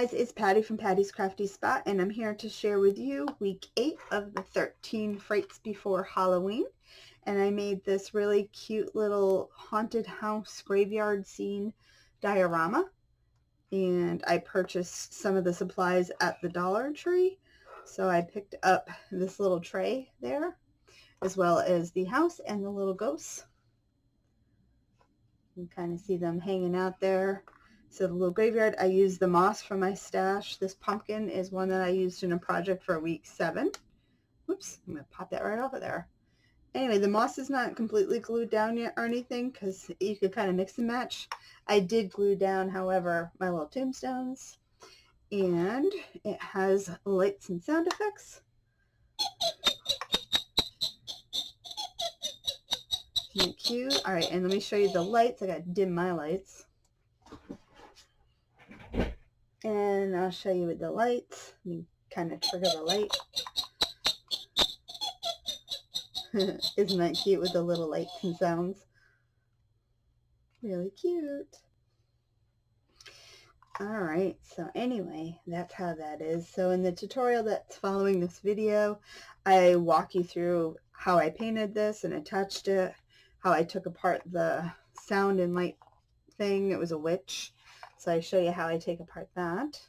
guys, it's Patty from Patty's Crafty Spot, and I'm here to share with you week 8 of the 13 Frights before Halloween. And I made this really cute little haunted house graveyard scene diorama. And I purchased some of the supplies at the Dollar Tree. So I picked up this little tray there, as well as the house and the little ghosts. You can kind of see them hanging out there. So the little graveyard, I used the moss from my stash. This pumpkin is one that I used in a project for week 7. Oops, I'm going to pop that right over there. Anyway, the moss is not completely glued down yet or anything because you could kind of mix and match. I did glue down, however, my little tombstones. And it has lights and sound effects. Isn't that cute? All right, and let me show you the lights. I got to dim my lights. And I'll show you with the lights. Let me kind of trigger the light. Isn't that cute with the little lights and sounds? Really cute. Alright, so anyway, that's how that is. So in the tutorial that's following this video, I walk you through how I painted this and attached it, how I took apart the sound and light thing. It was a witch. So I show you how I take apart that.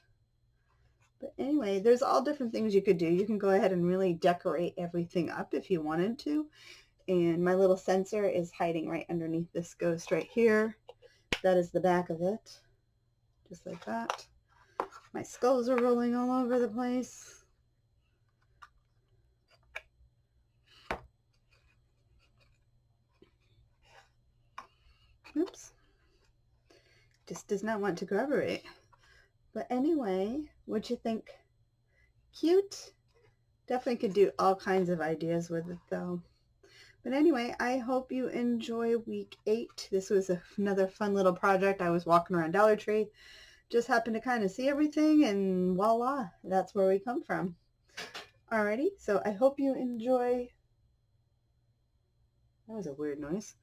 But anyway, there's all different things you could do. You can go ahead and really decorate everything up if you wanted to. And my little sensor is hiding right underneath this ghost right here. That is the back of it. Just like that. My skulls are rolling all over the place. Oops. Just does not want to cooperate. But anyway, what'd you think? Cute? Definitely could do all kinds of ideas with it though. But anyway, I hope you enjoy week 8. This was another fun little project. I was walking around Dollar Tree. Just happened to kind of see everything and voila, that's where we come from. Alrighty, so I hope you enjoy. That was a weird noise.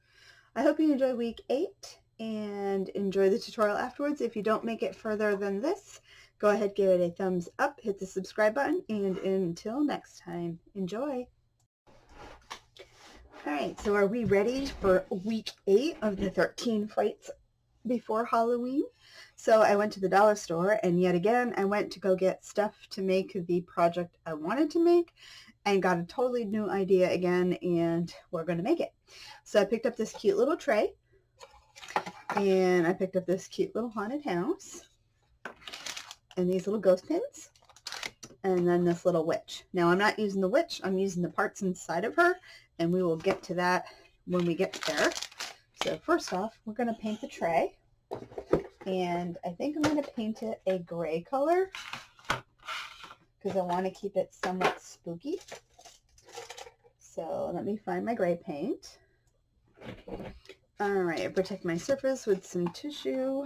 I hope you enjoy week 8 and enjoy the tutorial afterwards. If you don't make it further than this, go ahead, give it a thumbs up, hit the subscribe button, and until next time, enjoy. Alright, so are we ready for week 8 of the 13 Frights before Halloween? So I went to the dollar store, and yet again I went to go get stuff to make the project I wanted to make and got a totally new idea again, and we're going to make it. So I picked up this cute little tray, and I picked up this cute little haunted house and these little ghost pins, and then this little witch. Now I'm not using the witch, I'm using the parts inside of her, and we will get to that when we get there. So first off, we're going to paint the tray, and I think I'm going to paint it a gray color because I want to keep it somewhat spooky. So let me find my gray paint. Alright, I protect my surface with some tissue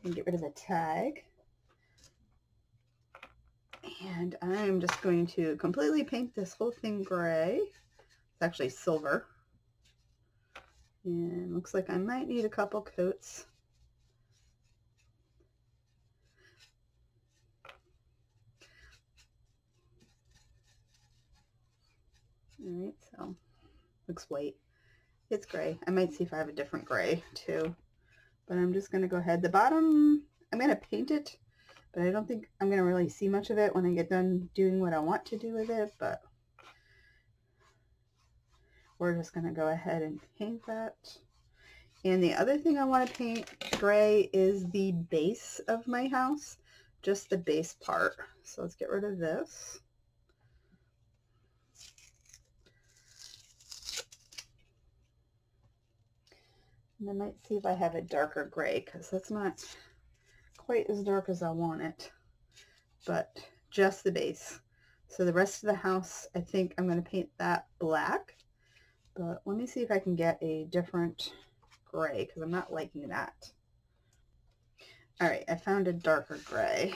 and get rid of the tag. And I'm just going to completely paint this whole thing gray. It's actually silver. And looks like I might need a couple coats. Alright, so looks white. It's gray. I might see if I have a different gray too. But I'm just going to go ahead. The bottom, I'm going to paint it, but I don't think I'm going to really see much of it when I get done doing what I want to do with it. But we're just going to go ahead and paint that. And the other thing I want to paint gray is the base of my house, just the base part. So let's get rid of this. And I might see if I have a darker gray, because that's not quite as dark as I want it, but just the base. So the rest of the house, I think I'm going to paint that black, but let me see if I can get a different gray, because I'm not liking that. Alright, I found a darker gray,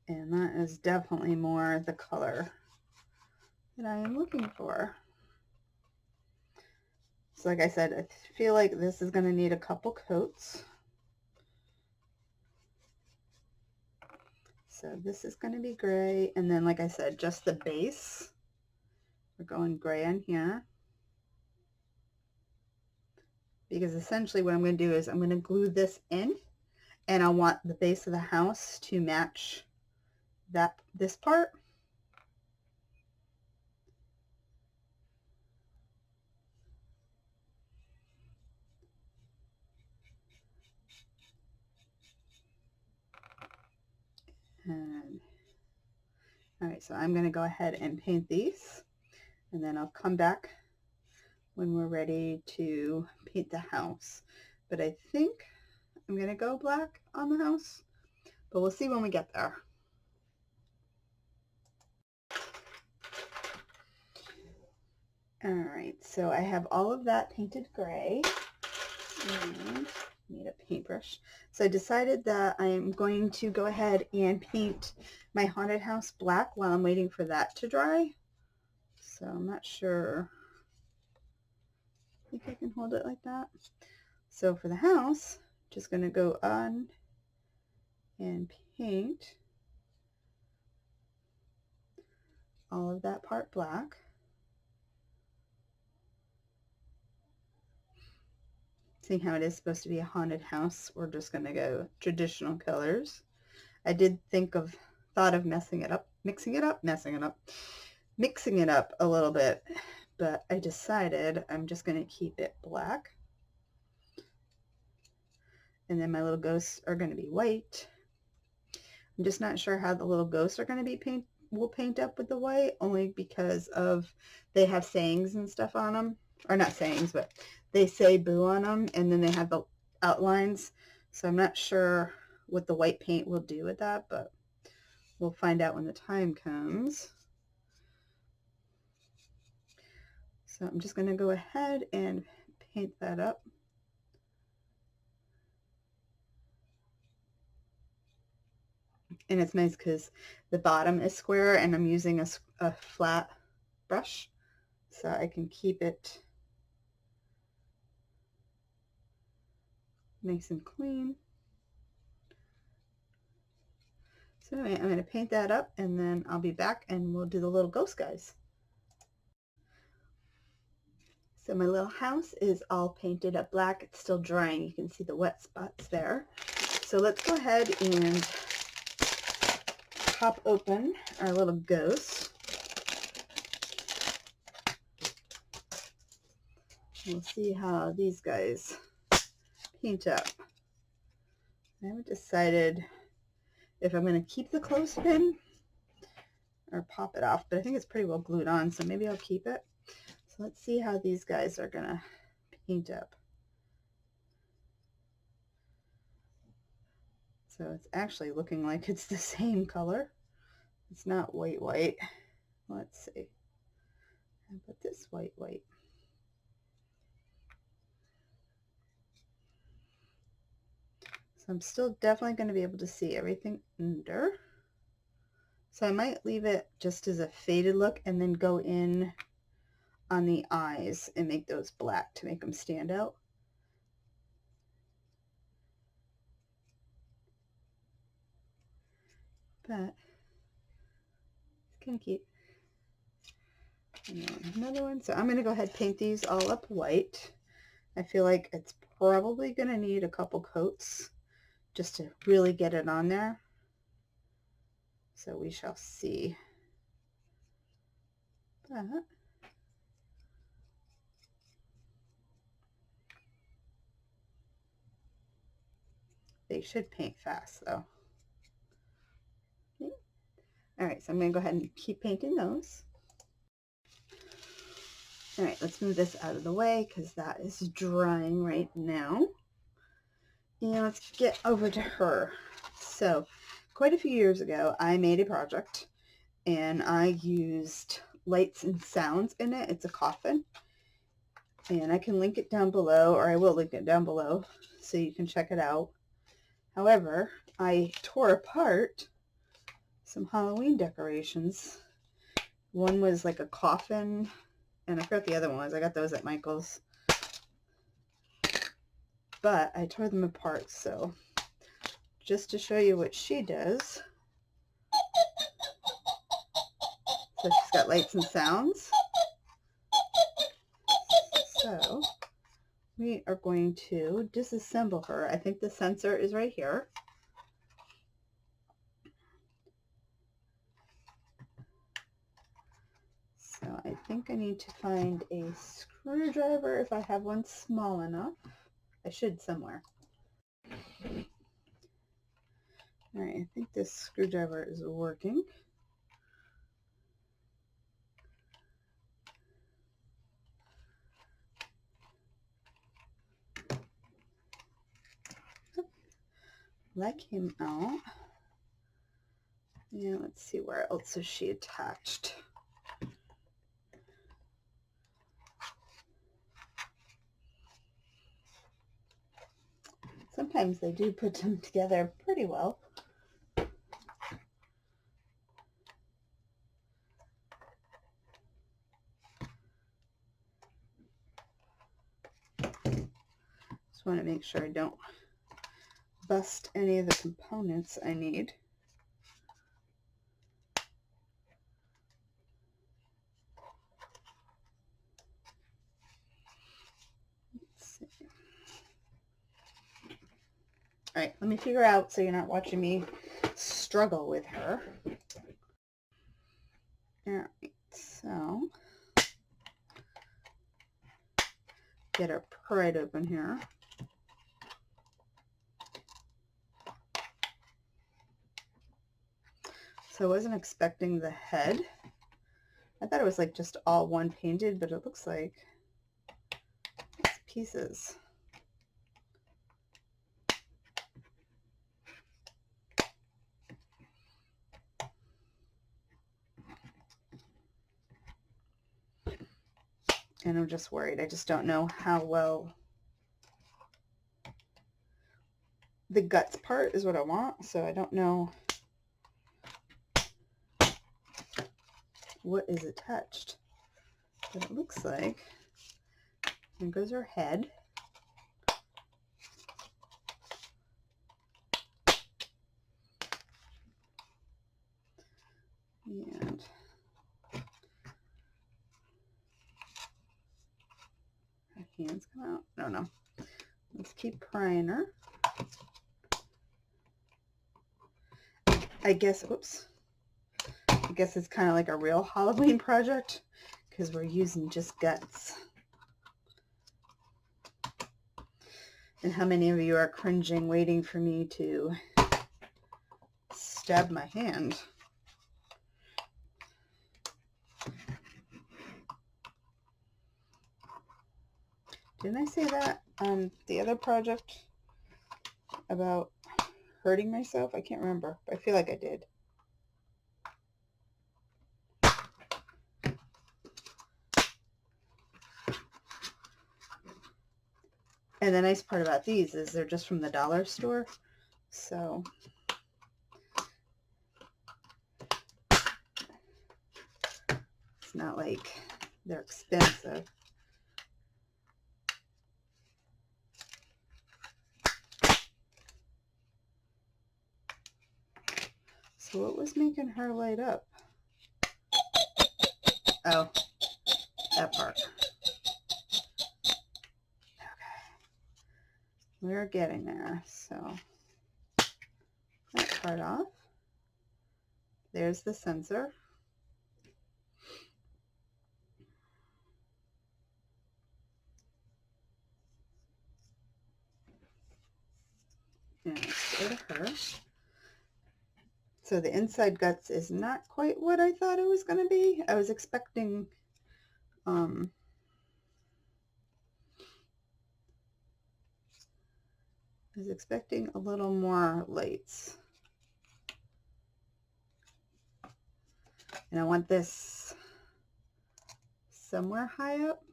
and that is definitely more the color that I am looking for. So like I said, I feel like this is going to need a couple coats. So this is going to be gray, and then like I said, just the base, we're going gray on here, because essentially what I'm going to do is I'm going to glue this in, and I want the base of the house to match this part. And all right, so I'm going to go ahead and paint these, and then I'll come back when we're ready to paint the house. But I think I'm going to go black on the house, but we'll see when we get there. All right, so I have all of that painted gray, and need a paintbrush. So I decided that I'm going to go ahead and paint my haunted house black while I'm waiting for that to dry. So I'm not sure. I think I can hold it like that. So for the house, just going to go on and paint all of that part black. Seeing how it is supposed to be a haunted house, we're just going to go traditional colors. I did thought of mixing it up a little bit, but I decided I'm just going to keep it black. And then my little ghosts are going to be white. I'm just not sure how the little ghosts are going to be will paint up with the white, only because of they have sayings and stuff on them. Or not sayings, but they say boo on them, and then they have the outlines. So I'm not sure what the white paint will do with that, but we'll find out when the time comes. So I'm just going to go ahead and paint that up. And it's nice because the bottom is square, and I'm using a flat brush, so I can keep it nice and clean. So anyway, I'm going to paint that up, and then I'll be back and we'll do the little ghost guys. So my little house is all painted up black. It's still drying. You can see the wet spots there. So let's go ahead and pop open our little ghost. We'll see how these guys paint up. I haven't decided if I'm going to keep the clothespin or pop it off, but I think it's pretty well glued on, so maybe I'll keep it. So let's see how these guys are going to paint up. So it's actually looking like it's the same color. It's not white. Let's see. How about this white? So I'm still definitely going to be able to see everything under. So I might leave it just as a faded look and then go in on the eyes and make those black to make them stand out. But it's kind of cute. And then another one. So I'm going to go ahead and paint these all up white. I feel like it's probably going to need a couple coats just to really get it on there. So we shall see. But they should paint fast though. Okay. All right, so I'm going to go ahead and keep painting those. All right, let's move this out of the way because that is drying right now. And let's get over to her. So quite a few years ago, I made a project and I used lights and sounds in it. It's a coffin. And I can link it down below, or I will link it down below so you can check it out. However, I tore apart some Halloween decorations. One was like a coffin, and I forgot the other one was. I got those at Michael's. But I tore them apart, so just to show you what she does, So she's got lights and sounds. So we are going to disassemble her. I think the sensor is right here. So I think I need to find a screwdriver if I have one small enough. I should somewhere. All right, I think this screwdriver is working. That came out. Yeah, let's see, where else is she attached? Sometimes they do put them together pretty well. Just want to make sure I don't bust any of the components I need. Let's see. All right, let me figure out so you're not watching me struggle with her. All right, so get her pried open here. So I wasn't expecting the head. I thought it was like just all one painted, but it looks like it's pieces. And I'm just worried. I just don't know how well. The guts part is what I want, so I don't know what is attached. But it looks like, here goes her head. And her hands come out. I don't know. Let's keep prying her. I guess, oops. I guess it's kind of like a real Halloween project because we're using just guts. And how many of you are cringing waiting for me to stab my hand? Didn't I say that on the other project about hurting myself? I can't remember, but I feel like I did. And the nice part about these is they're just from the dollar store, so it's not like they're expensive. So what was making her light up? Oh, that part. We're getting there. So that part off. There's the sensor. And let's go to her. So the inside guts is not quite what I thought it was going to be. I was expecting a little more lights. And I want this somewhere high up.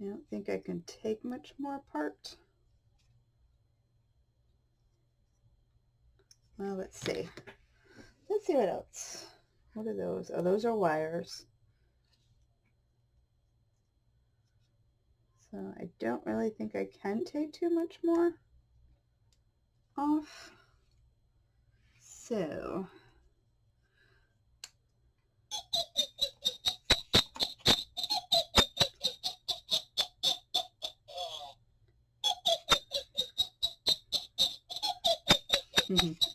I don't think I can take much more apart. Well, let's see. Let's see what else. What are those? Oh, those are wires. So I don't really think I can take too much more off. So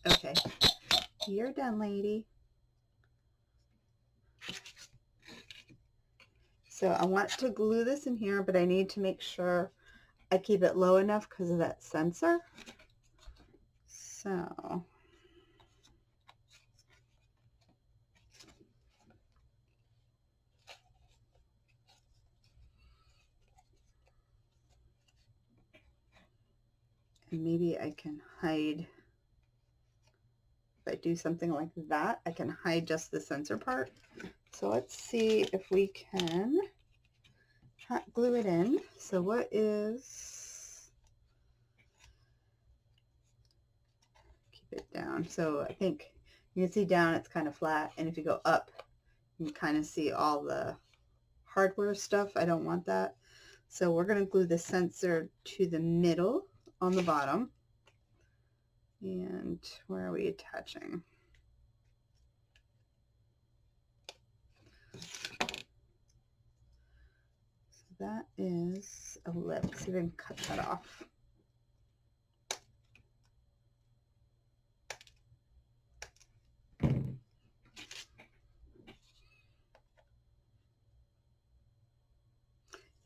okay, you're done, lady. So I want to glue this in here, but I need to make sure I keep it low enough because of that sensor. So and maybe I can hide, if I do something like that, I can hide just the sensor part. So let's see if we can hot glue it in. So what is, keep it down. So I think you can see down it's kind of flat, and if you go up you can kind of see all the hardware stuff. I don't want that. So we're going to glue the sensor to the middle on the bottom. And where are we attaching? So that is a lip. Let's see if I can cut that off.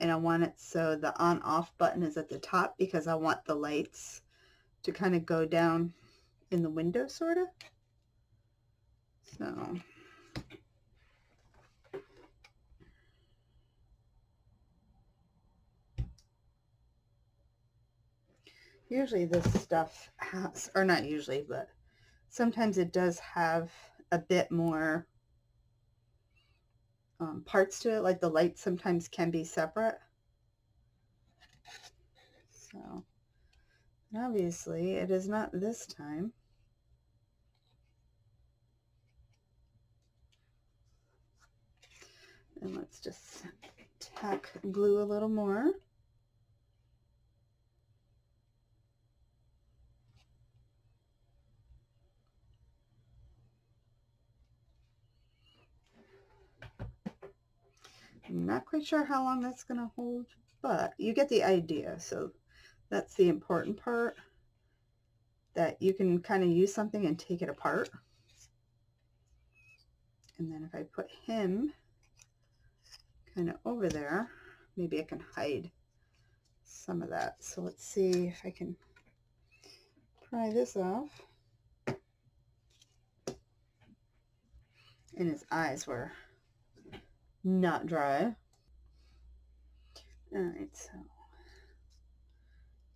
And I want it so the on-off button is at the top because I want the lights to kind of go down in the window, sort of. So usually this stuff has, or not usually, but sometimes it does have a bit more parts to it, like the lights sometimes can be separate. So obviously it is not this time. And let's just tack glue a little more. I'm not quite sure how long that's going to hold, but you get the idea. So that's the important part, that you can kind of use something and take it apart. And then if I put him kind of over there, maybe I can hide some of that. So let's see if I can pry this off. And his eyes were not dry. All right, so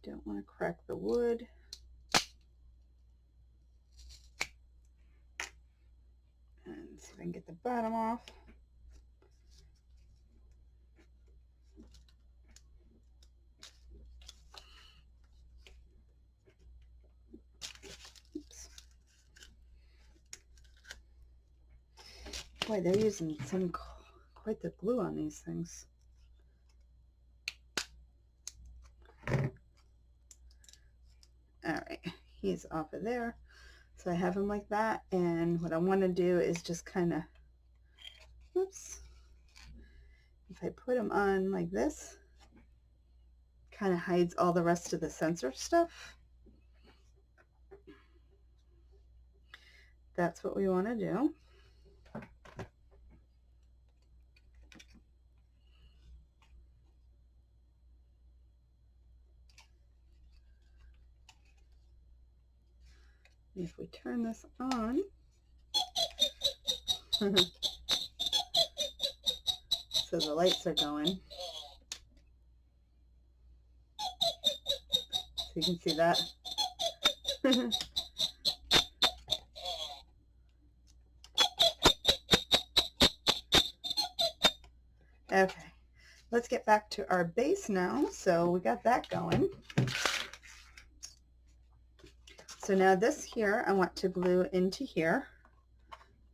don't want to crack the wood. And see if I can get the bottom off. Oops. Boy, they're using quite the glue on these things. All right, he's off of there. So I have him like that, and what I want to do is just kind of, oops, if I put him on like this, kind of hides all the rest of the sensor stuff. That's what we want to do. If we turn this on, so the lights are going, so you can see that. Okay, let's get back to our base now. So we got that going. So now this here, I want to glue into here.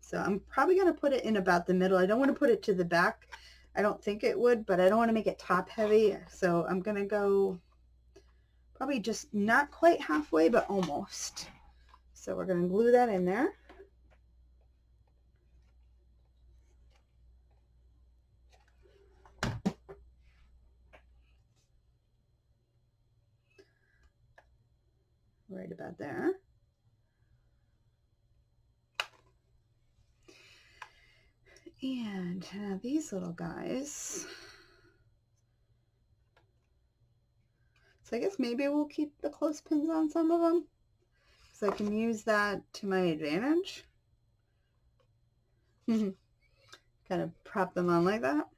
So I'm probably going to put it in about the middle. I don't want to put it to the back. I don't think it would, but I don't want to make it top heavy. So I'm going to go probably just not quite halfway, but almost. So we're going to glue that in there. Right about there. And now these little guys. So I guess maybe we'll keep the clothespins on some of them, so I can use that to my advantage. Kind of prop them on like that.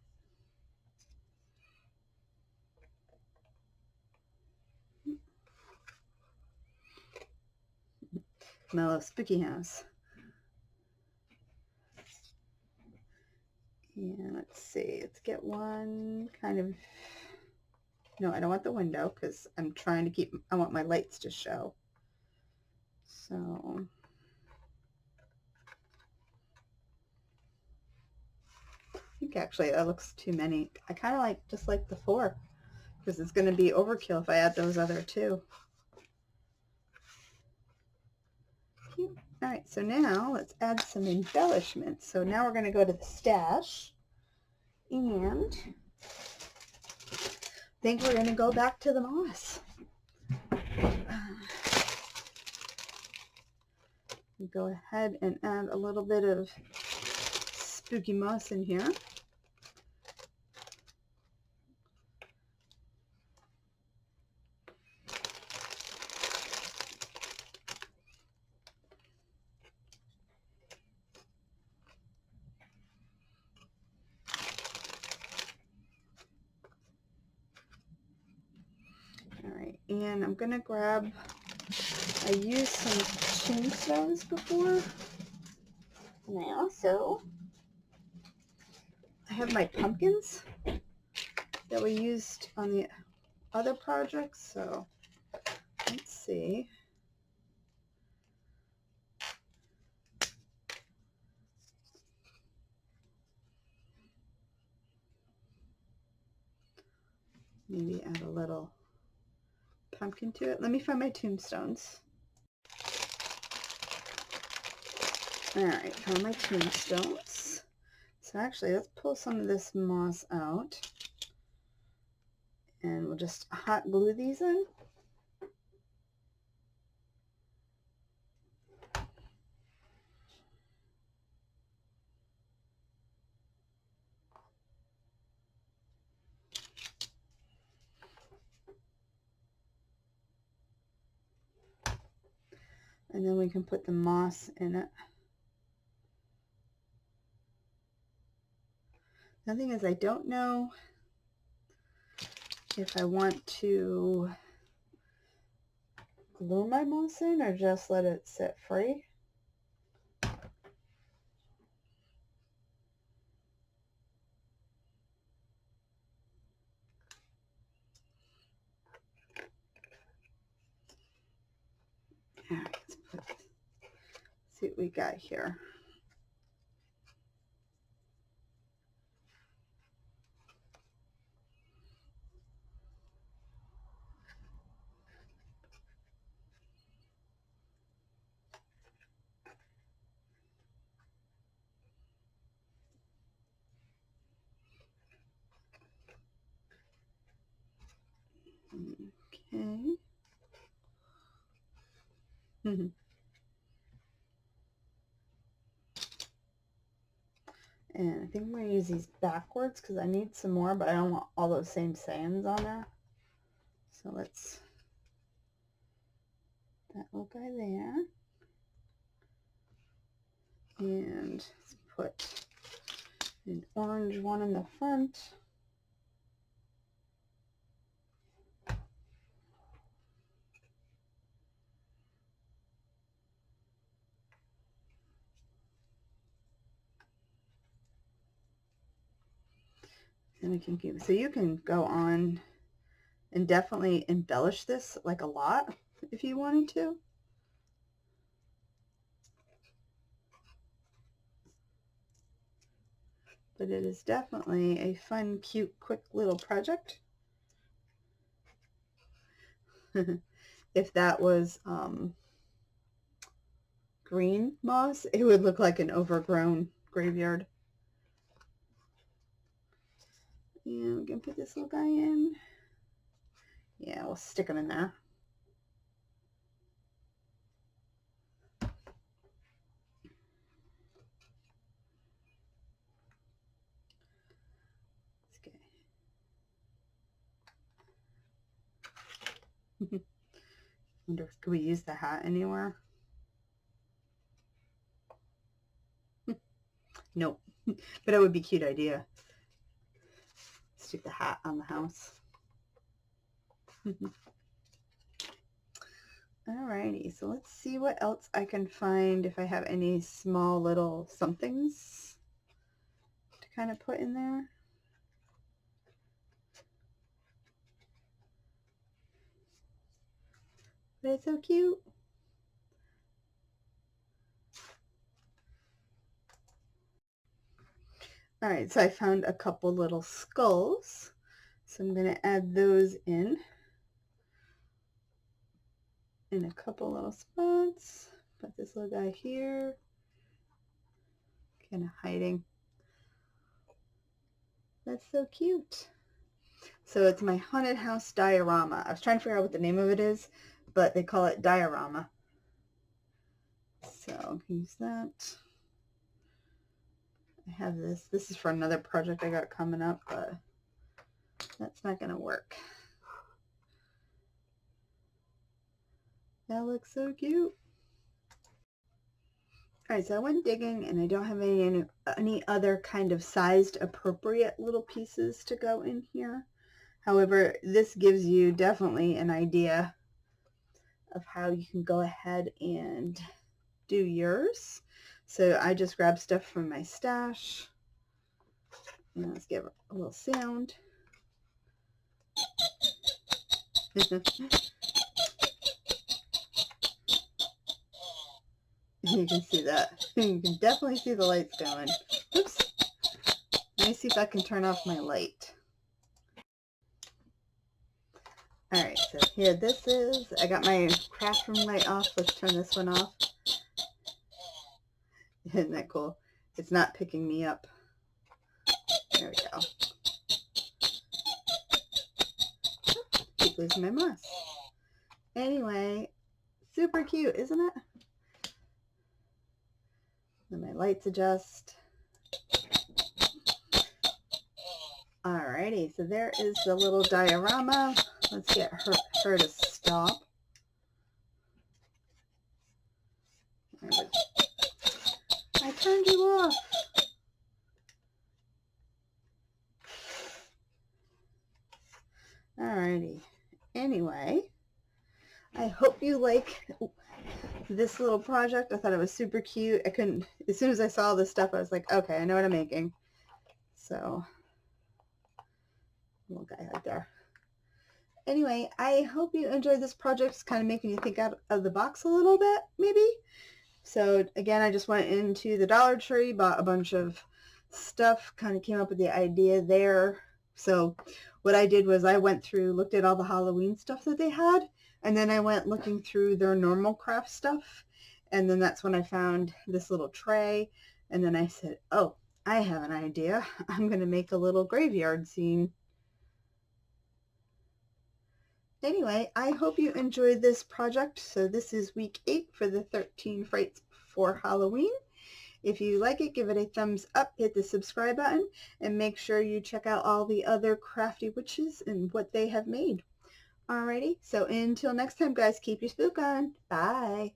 My little spooky house. And let's see, let's get one kind of, no, I don't want the window because I'm trying to keep, I want my lights to show. So I think actually that looks too many. I kind of just like the 4 because it's going to be overkill if I add those other 2. Cute. All right, so now let's add some embellishments. So now we're going to go to the stash, and I think we're going to go back to the moss. Go ahead and add a little bit of spooky moss in here. All right, and I'm going to grab, I used some tombstones before, and I have my pumpkins that we used on the other projects, so let's see. Maybe add a little pumpkin to it. Let me find my tombstones. All right, found my tombstones. So actually, let's pull some of this moss out, and we'll just hot glue these in. And then we can put the moss in it. The thing is, I don't know if I want to glue my moss in or just let it sit free. All right, let's see what we got here. Okay. And I think I'm going to use these backwards because I need some more, but I don't want all those same sayings on there. So let's, that little guy there. And let's put an orange one in the front. And we can keep, so you can go on and definitely embellish this like a lot if you wanted to. But it is definitely a fun, cute, quick little project. If that was green moss, it would look like an overgrown graveyard. And we're going to put this little guy in. Yeah, we'll stick him in there. Wonder if could we use the hat anywhere? Nope. But it would be a cute idea. Stick the hat on the house. Alrighty, so let's see what else I can find, if I have any small little somethings to kind of put in there. But it's so cute. Alright, so I found a couple little skulls. So I'm going to add those in a couple little spots. Put this little guy here. Kind of hiding. That's so cute. So it's my haunted house diorama. I was trying to figure out what the name of it is, but they call it diorama. So I'll use that. I have this. This is for another project I got coming up, but that's not going to work. That looks so cute. Alright, so I went digging and I don't have any other kind of sized appropriate little pieces to go in here. However, this gives you definitely an idea of how you can go ahead and do yours. So I just grabbed stuff from my stash. And let's give a little sound. You can see that. You can definitely see the lights going. Oops. Let me see if I can turn off my light. Alright, so here this is. I got my craft room light off. Let's turn this one off. Isn't that cool? It's not picking me up. There we go. Keep losing my mouse. Anyway, super cute, isn't it? And my lights adjust. Alrighty, so there is the little diorama. Let's get her to stop. I turned you off. Alrighty. Anyway, I hope you like this little project. I thought it was super cute. I couldn't, as soon as I saw this stuff, I was like, okay, I know what I'm making. So, little guy right there. Anyway, I hope you enjoyed this project. It's kind of making you think out of the box a little bit, maybe. So again, I just went into the Dollar Tree, bought a bunch of stuff, kind of came up with the idea there. So what I did was I went through, looked at all the Halloween stuff that they had, and then I went looking through their normal craft stuff, and then that's when I found this little tray, and then I said, oh, I have an idea. I'm going to make a little graveyard scene. Anyway, I hope you enjoyed this project. So this is week 8 for the 13 Frights for Halloween. If you like it, give it a thumbs up, hit the subscribe button, and make sure you check out all the other crafty witches and what they have made. Alrighty, so until next time, guys, keep your spook on. Bye.